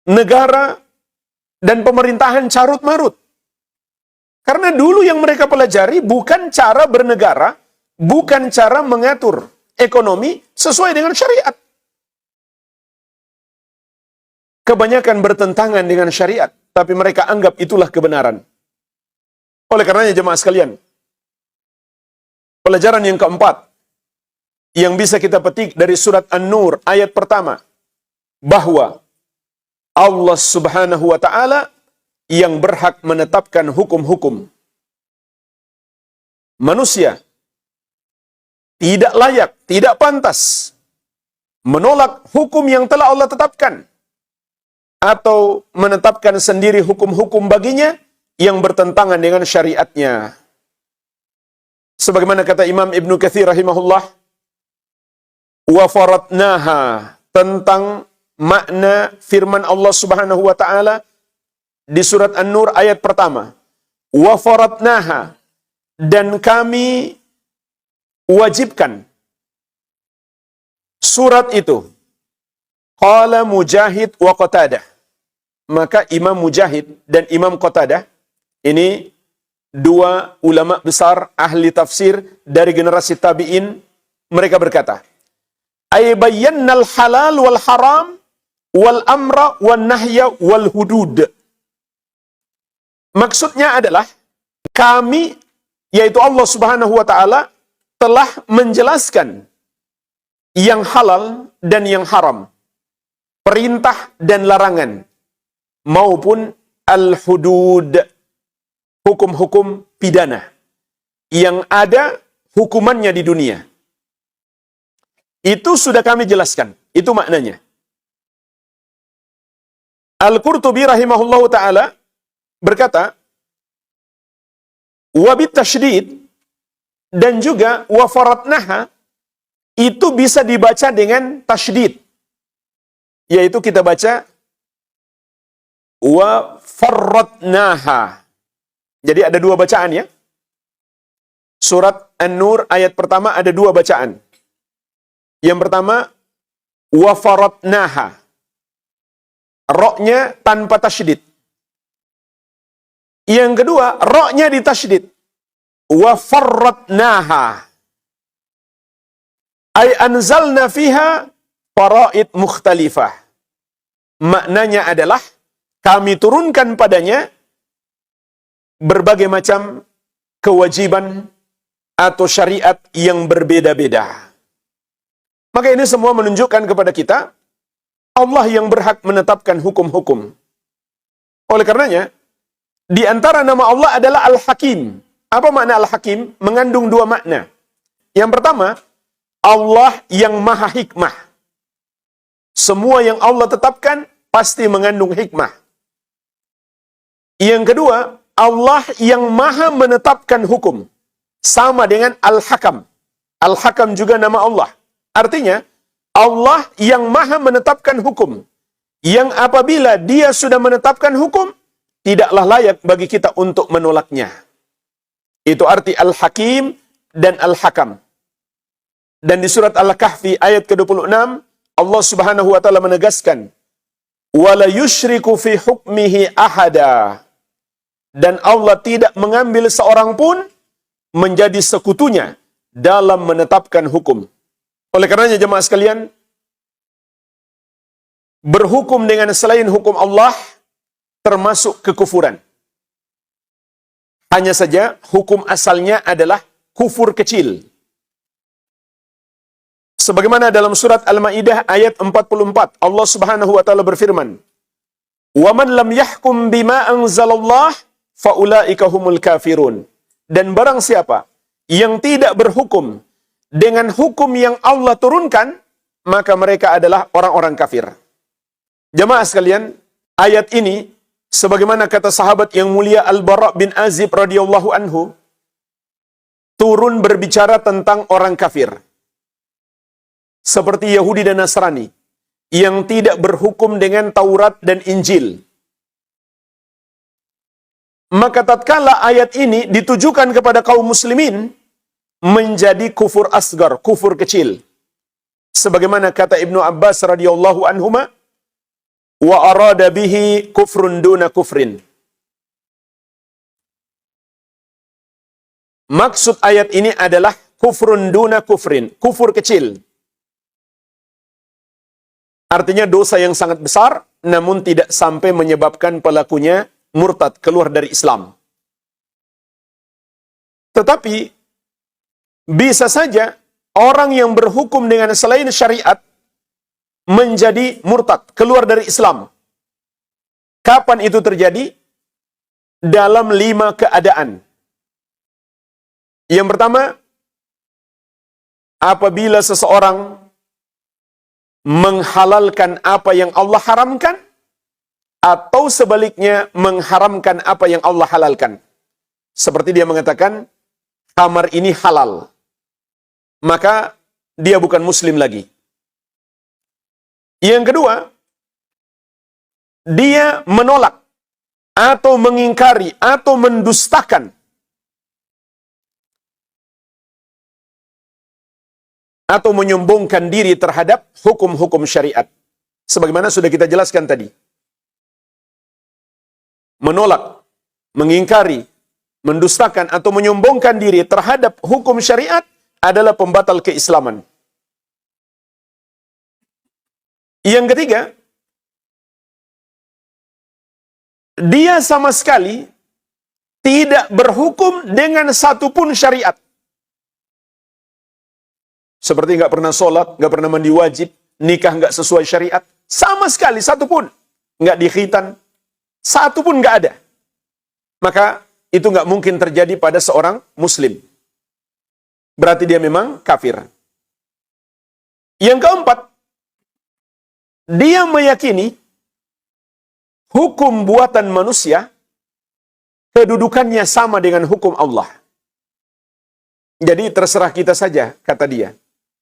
negara dan pemerintahan carut-marut. Karena dulu yang mereka pelajari bukan cara bernegara, bukan cara mengatur ekonomi sesuai dengan syariat. Kebanyakan bertentangan dengan syariat, tapi mereka anggap itulah kebenaran. Oleh karenanya jemaah sekalian, pelajaran yang keempat yang bisa kita petik dari surat An-Nur ayat pertama, bahwa Allah Subhanahu wa Ta'ala yang berhak menetapkan hukum-hukum. Manusia tidak layak, tidak pantas menolak hukum yang telah Allah tetapkan. atau menetapkan sendiri hukum-hukum baginya yang bertentangan dengan syariatnya. Sebagaimana kata Imam Ibnu Katsir rahimahullah, wa faradnaha, tentang makna firman Allah Subhanahu wa taala di surat An-Nur ayat pertama. Wa faradnaha, dan kami wajibkan surat itu. Qala Mujahid wa Qatadah. Maka Imam Mujahid dan Imam Qatadah, ini dua ulama besar ahli tafsir dari generasi tabi'in, mereka berkata, ay bayyannal halal wal haram wal amra wan nahya wal hudud. Maksudnya adalah kami, yaitu Allah Subhanahu wa taala, telah menjelaskan yang halal dan yang haram, perintah dan larangan, maupun al-hudud, hukum-hukum pidana yang ada hukumannya di dunia. Itu sudah kami jelaskan. Itu maknanya. Al-Qurtubi rahimahullahu ta'ala berkata, wabit tasydid, dan juga wa faradnaha, itu bisa dibaca dengan tasydid, yaitu kita baca wa faradnaha. Jadi ada dua bacaan ya. Surat An-Nur ayat pertama ada dua bacaan. Yang pertama, wa faradnaha, roknya tanpa tasydid. Yang kedua, roknya ditasydid, wa faradnaha, ay anzalna fiha faraid mukhtalifah. Maknanya adalah kami turunkan padanya berbagai macam kewajiban atau syariat yang berbeda-beda. Maka ini semua menunjukkan kepada kita Allah yang berhak menetapkan hukum-hukum. Oleh karenanya, di antara nama Allah adalah Al-Hakim. Apa makna Al-Hakim? Mengandung dua makna. Yang pertama, Allah yang maha hikmah. Semua yang Allah tetapkan pasti mengandung hikmah. Yang kedua, Allah yang maha menetapkan hukum. Sama dengan Al-Hakam. Al-Hakam juga nama Allah. Artinya, Allah yang maha menetapkan hukum. Yang apabila dia sudah menetapkan hukum, tidaklah layak bagi kita untuk menolaknya. Itu arti Al-Hakim dan Al-Hakam. Dan di surat Al-Kahfi ayat ke-26, Allah Subhanahu wa taala menegaskan, wala yusyriku fi hukmihi ahada. Dan Allah tidak mengambil seorang pun menjadi sekutunya dalam menetapkan hukum. Oleh karenanya jemaah sekalian, berhukum dengan selain hukum Allah termasuk kekufuran. Hanya saja hukum asalnya adalah kufur kecil. Sebagaimana dalam surat Al-Maidah ayat 44, Allah Subhanahu wa taala berfirman, "Wa man lam yahkum bima anzalallah faulaika humul kafirun." Dan barang siapa yang tidak berhukum dengan hukum yang Allah turunkan, maka mereka adalah orang-orang kafir. Jemaah sekalian, ayat ini sebagaimana kata sahabat yang mulia Al-Bara bin Azib radhiyallahu anhu, turun berbicara tentang orang kafir seperti Yahudi dan Nasrani yang tidak berhukum dengan Taurat dan Injil. Maka tatkala ayat ini ditujukan kepada kaum muslimin, menjadi kufur asgar, kufur kecil. Sebagaimana kata Ibnu Abbas radhiyallahu anhuma, wa arada bihi kufrun duna kufrin. Maksud ayat ini adalah kufrun duna kufrin, kufur kecil. Artinya dosa yang sangat besar, namun tidak sampai menyebabkan pelakunya murtad, keluar dari Islam. Tetapi bisa saja orang yang berhukum dengan selain syariat menjadi murtad, keluar dari Islam. Kapan itu terjadi? Dalam 5 keadaan. Yang pertama, apabila seseorang menghalalkan apa yang Allah haramkan atau sebaliknya mengharamkan apa yang Allah halalkan. Seperti dia mengatakan, khamar ini halal, maka dia bukan muslim lagi. Yang kedua, dia menolak atau mengingkari atau mendustakan atau menyombongkan diri terhadap hukum-hukum syariat. Sebagaimana sudah kita jelaskan tadi. Menolak, mengingkari, mendustakan atau menyombongkan diri terhadap hukum syariat adalah pembatal keislaman. Yang ketiga, dia sama sekali tidak berhukum dengan satupun syariat. Seperti nggak pernah sholat, nggak pernah mandi wajib, nikah nggak sesuai syariat, sama sekali satupun nggak dikhitan, satupun nggak ada. Maka itu nggak mungkin terjadi pada seorang muslim. Berarti dia memang kafir. Yang keempat, dia meyakini hukum buatan manusia kedudukannya sama dengan hukum Allah. Jadi terserah kita saja, kata dia.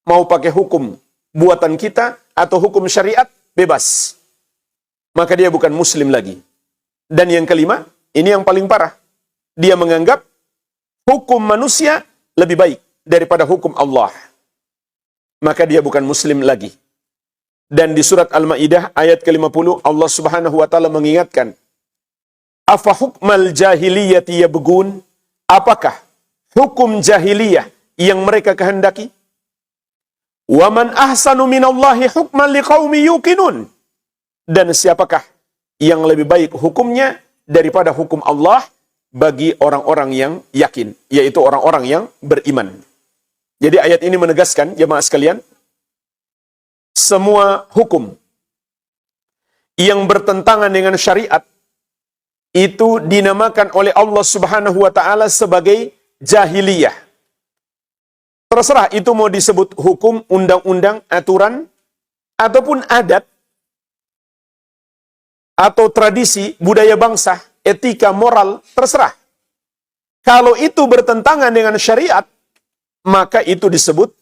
Mau pakai hukum buatan kita atau hukum syariat, bebas. Maka dia bukan muslim lagi. Dan yang kelima, ini yang paling parah. Dia menganggap hukum manusia lebih baik daripada hukum Allah. Maka dia bukan muslim lagi. Dan di surat Al-Maidah ayat ke-50 Allah Subhanahu wa taala mengingatkan, "Afa hukmal jahiliyati yabghun?" Apakah hukum jahiliyah yang mereka kehendaki? "Wa man ahsanu minallahi hukman liqaumi yuqinun." Dan siapakah yang lebih baik hukumnya daripada hukum Allah bagi orang-orang yang yakin, yaitu orang-orang yang beriman. Jadi ayat ini menegaskan, jemaah sekalian, semua hukum yang bertentangan dengan syariat itu dinamakan oleh Allah Subhanahu wa taala sebagai jahiliyah. Terserah itu mau disebut hukum, undang-undang, aturan, ataupun adat, atau tradisi, budaya bangsa, etika, moral, terserah. Kalau itu bertentangan dengan syariat, maka itu disebut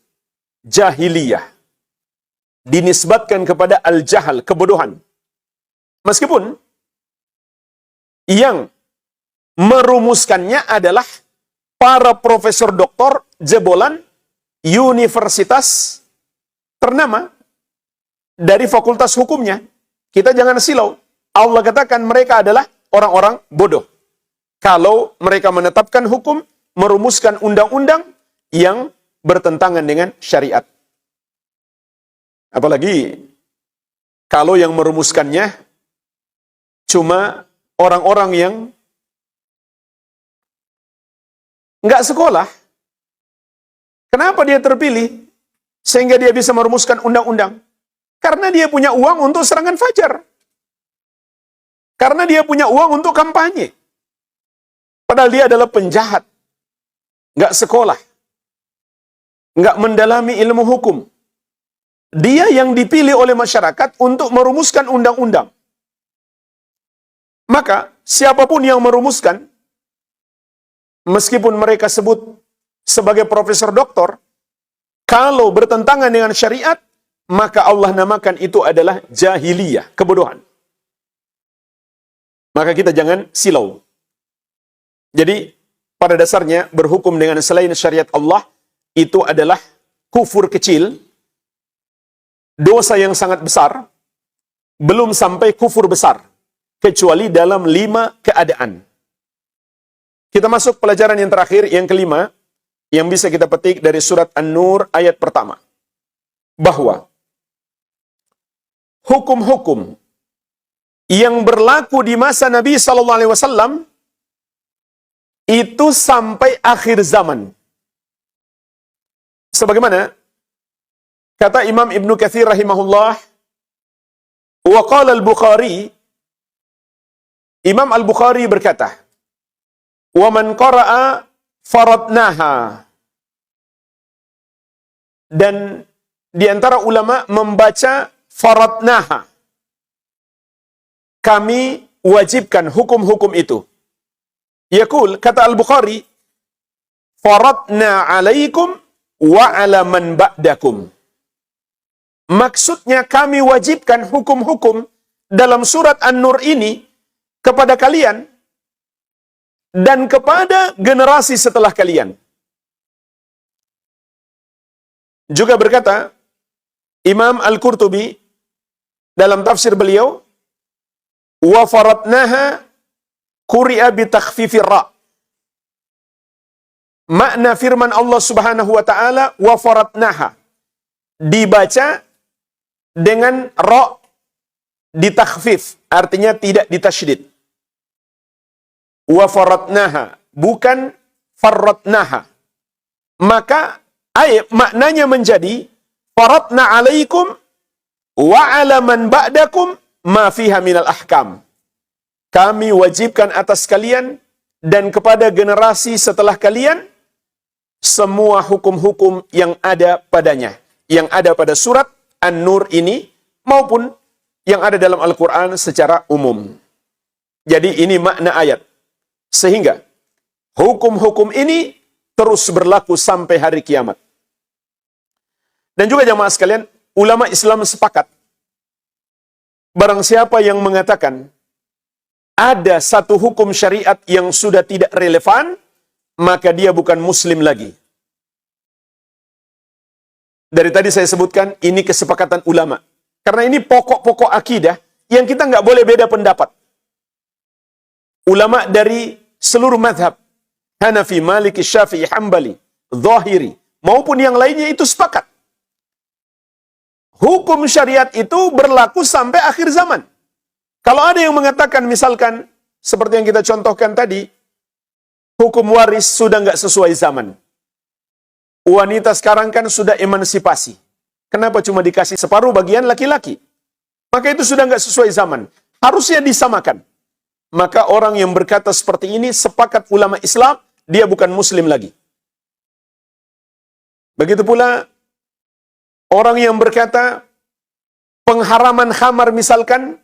jahiliyah. Dinisbatkan kepada al-jahal, kebodohan. Meskipun yang merumuskannya adalah para profesor doktor jebolan universitas ternama dari fakultas hukumnya. Kita jangan silau. Allah katakan mereka adalah orang-orang bodoh. Kalau mereka menetapkan hukum, merumuskan undang-undang yang bertentangan dengan syariat. Apalagi kalau yang merumuskannya cuma orang-orang yang nggak sekolah. Kenapa dia terpilih sehingga dia bisa merumuskan undang-undang? Karena dia punya uang untuk serangan fajar. Karena dia punya uang untuk kampanye. Padahal dia adalah penjahat. Nggak sekolah. Nggak mendalami ilmu hukum. Dia yang dipilih oleh masyarakat untuk merumuskan undang-undang. Maka siapapun yang merumuskan, meskipun mereka sebut sebagai profesor doktor, kalau bertentangan dengan syariat, maka Allah namakan itu adalah jahiliyah, kebodohan. Maka kita jangan silau. Jadi, pada dasarnya berhukum dengan selain syariat Allah itu adalah kufur kecil, dosa yang sangat besar, belum sampai kufur besar, kecuali dalam 5 keadaan. Kita masuk pelajaran yang terakhir, yang kelima, yang bisa kita petik dari surat An-Nur ayat pertama. Bahwa hukum-hukum yang berlaku di masa Nabi SAW itu sampai akhir zaman. Sebagaimana kata Imam Ibn Katsir rahimahullah, wa qala al-Bukhari, Imam Al-Bukhari berkata, wa man qara'a faradnaha. Dan di antara ulama membaca faradnaha. kami wajibkan hukum-hukum itu. Yaqul, kata Al-Bukhari, faradna alaikum wa ala man ba'dakum. Maksudnya kami wajibkan hukum-hukum dalam surat An-Nur ini kepada kalian dan kepada generasi setelah kalian. Juga berkata Imam Al-Qurtubi dalam tafsir beliau, wa faradnaha quri'a bi takhfifir ra. Makna firman Allah Subhanahu wa taala wa faradnaha dibaca dengan ra ditakhfif, artinya tidak ditasydid. Wa faradnaha, bukan farradnaha. Maka maknanya menjadi faradna alaikum wa ala man ba'dakum ma fiha minal ahkam. Kami wajibkan atas kalian dan kepada generasi setelah kalian semua hukum-hukum yang ada padanya, yang ada pada surat An-Nur ini maupun yang ada dalam Al-Quran secara umum. Jadi ini makna ayat. Sehingga hukum-hukum ini terus berlaku sampai hari kiamat. Dan juga jamaah sekalian, ulama Islam sepakat, barang siapa yang mengatakan ada satu hukum syariat yang sudah tidak relevan, maka dia bukan muslim lagi. Dari tadi saya sebutkan, ini kesepakatan ulama. Karena ini pokok-pokok akidah yang kita nggak boleh beda pendapat. Ulama dari seluruh mazhab, Hanafi, Maliki, Syafi'i, Hambali, Zahiri, maupun yang lainnya itu sepakat. Hukum syariat itu berlaku sampai akhir zaman. Kalau ada yang mengatakan misalkan, seperti yang kita contohkan tadi, hukum waris sudah nggak sesuai zaman. Wanita sekarang kan sudah emansipasi. Kenapa cuma dikasih separuh bagian laki-laki? Maka itu sudah nggak sesuai zaman. Harusnya disamakan. Maka orang yang berkata seperti ini, sepakat ulama Islam, dia bukan muslim lagi. Begitu pula, orang yang berkata, pengharaman khamar misalkan,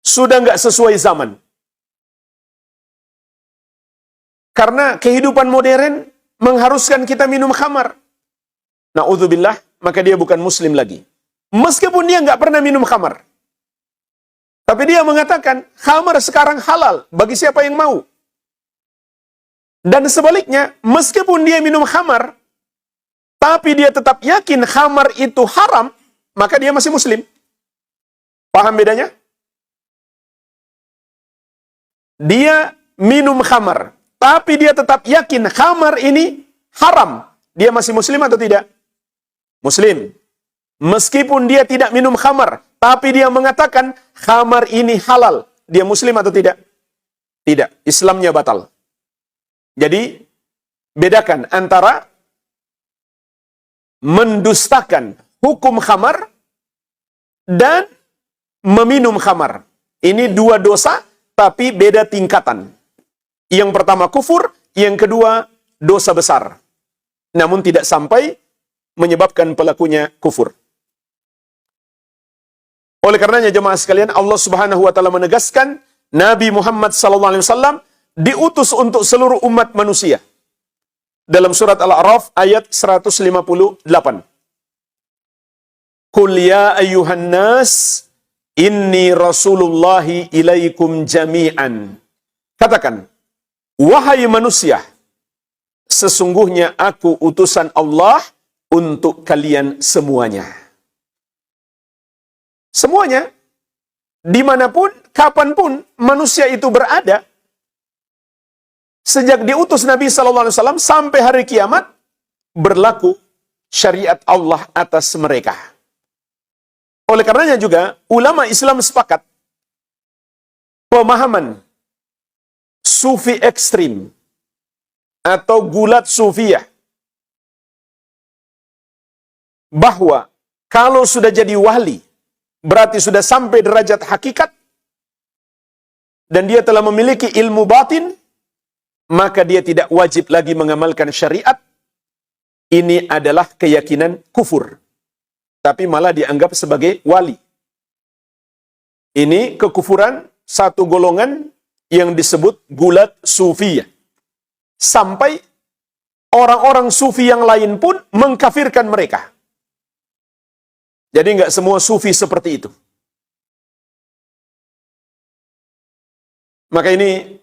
sudah nggak sesuai zaman. Karena kehidupan modern mengharuskan kita minum khamar. Na'udzubillah, maka dia bukan muslim lagi. Meskipun dia nggak pernah minum khamar. Tapi dia mengatakan, khamar sekarang halal bagi siapa yang mau. Dan sebaliknya, meskipun dia minum khamar, tapi dia tetap yakin khamar itu haram, maka dia masih muslim. Paham bedanya? Dia minum khamar, tapi dia tetap yakin khamar ini haram. Dia masih muslim atau tidak? Muslim. Meskipun dia tidak minum khamar, tapi dia mengatakan khamar ini halal. Dia muslim atau tidak? Tidak. Islamnya batal. Jadi, bedakan antara mendustakan hukum khamar dan meminum khamar. Ini dua dosa, tapi beda tingkatan. Yang pertama kufur, yang kedua dosa besar. Namun tidak sampai menyebabkan pelakunya kufur. Oleh karenanya jemaah sekalian, Allah Subhanahu wa taala menegaskan Nabi Muhammad SAW diutus untuk seluruh umat manusia. Dalam surat Al-A'raf ayat 158. Qul ya ayyuhan nas inni rasulullahi ilaikum jami'an. Katakan, wahai manusia, sesungguhnya aku utusan Allah untuk kalian semuanya. Semuanya, dimanapun, kapanpun manusia itu berada, sejak diutus Nabi SAW sampai hari kiamat, berlaku syariat Allah atas mereka. Oleh karenanya juga, ulama Islam sepakat, pemahaman sufi ekstrim, atau gulat sufiyah, bahwa kalau sudah jadi wali, berarti sudah sampai derajat hakikat, dan dia telah memiliki ilmu batin, maka dia tidak wajib lagi mengamalkan syariat. Ini adalah keyakinan kufur. Tapi malah dianggap sebagai wali. Ini kekufuran satu golongan yang disebut gulat sufiyah. Sampai orang-orang sufi yang lain pun mengkafirkan mereka. Jadi nggak semua sufi seperti itu. Maka ini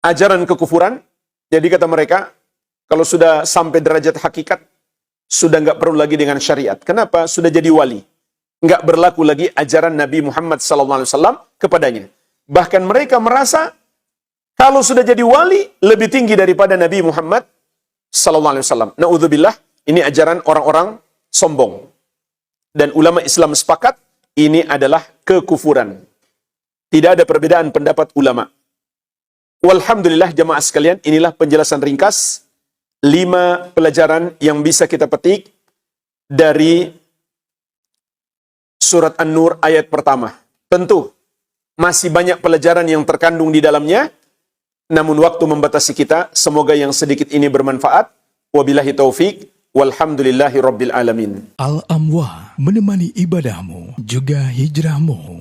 ajaran kekufuran. Jadi kata mereka, kalau sudah sampai derajat hakikat, sudah nggak perlu lagi dengan syariat. Kenapa? Sudah jadi wali. Nggak berlaku lagi ajaran Nabi Muhammad SAW kepadanya. Bahkan mereka merasa, kalau sudah jadi wali, lebih tinggi daripada Nabi Muhammad SAW. Na'udzubillah, ini ajaran orang-orang sombong. Dan ulama Islam sepakat, ini adalah kekufuran. Tidak ada perbedaan pendapat ulama. Walhamdulillah jamaah sekalian, inilah penjelasan ringkas 5 pelajaran yang bisa kita petik dari surat An-Nur ayat pertama. Tentu masih banyak pelajaran yang terkandung di dalamnya, namun waktu membatasi kita. Semoga yang sedikit ini bermanfaat. Wabillahi taufik. Walhamdulillahi rabbil alamin. Al-Amwah menemani ibadahmu juga hijrahmu.